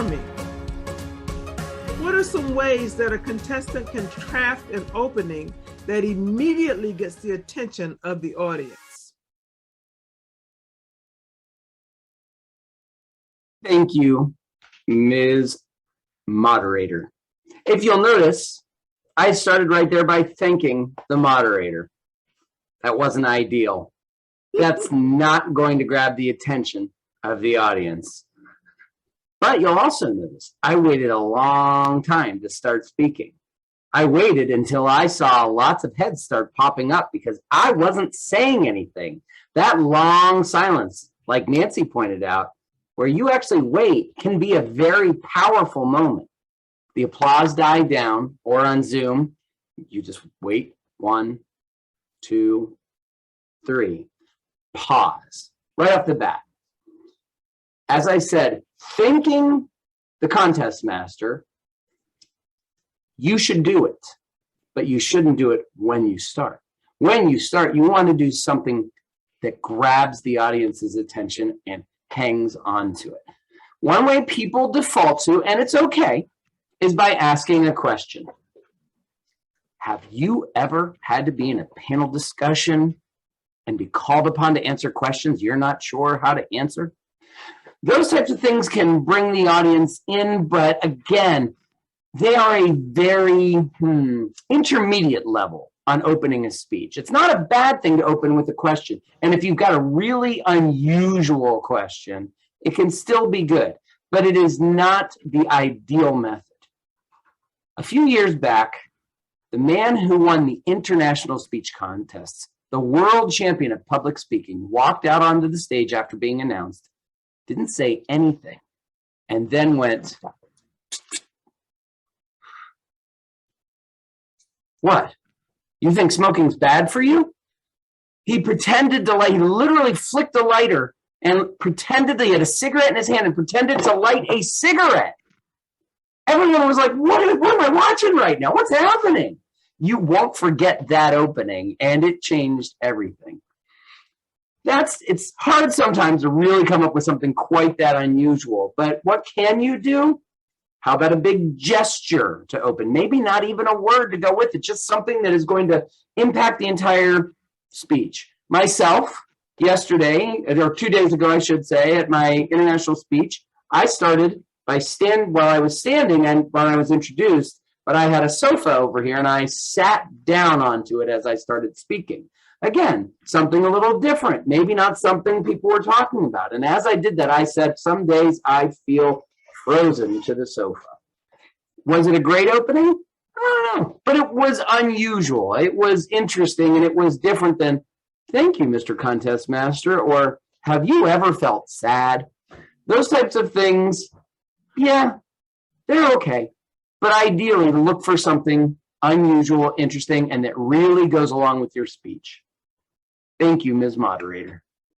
me. What are some ways that a contestant can craft an opening that immediately gets the attention of the audience? Thank you, Ms. Moderator. If you'll notice, I started right there by thanking the moderator. That wasn't ideal. That's not going to grab the attention of the audience. But you'll also notice I waited a long time to start speaking. I waited until I saw lots of heads start popping up because I wasn't saying anything. That long silence, like Nancy pointed out, where you actually wait can be a very powerful moment. The applause died down, or on Zoom, you just wait, 1, 2, 3, pause, right off the bat. As I said, thanking the contest master, you should do it, but you shouldn't do it when you start. When you start, you want to do something that grabs the audience's attention and hangs on to it. One way people default to, and it's okay, is by asking a question. Have you ever had to be in a panel discussion and be called upon to answer questions you're not sure how to answer? Those types of things can bring the audience in, but again, they are a very intermediate level on opening a speech. It's not a bad thing to open with a question. And if you've got a really unusual question, it can still be good, but it is not the ideal method. A few years back, the man who won the international speech contests, the world champion of public speaking, walked out onto the stage after being announced, didn't say anything, and then went, "What? You think smoking's bad for you?" He pretended to light, he literally flicked a lighter and pretended that he had a cigarette in his hand and pretended to light a cigarette. Everyone was like, what am I watching right now? What's happening? You won't forget that opening, and it changed everything. It's hard sometimes to really come up with something quite that unusual, but what can you do? How about a big gesture to open? Maybe not even a word to go with it, just something that is going to impact the entire speech. Myself, yesterday, or 2 days ago, I should say, at my international speech, I started by while I was standing and while I was introduced, but I had a sofa over here and I sat down onto it as I started speaking. Again, something a little different, maybe not something people were talking about. And as I did that, I said, some days I feel frozen to the sofa. Was it a great opening? I don't know, but it was unusual. It was interesting, and it was different than, "Thank you, Mr. Contest Master," or "Have you ever felt sad?" Those types of things, yeah, they're okay. But ideally, look for something unusual, interesting, and that really goes along with your speech. Thank you, Ms. Moderator.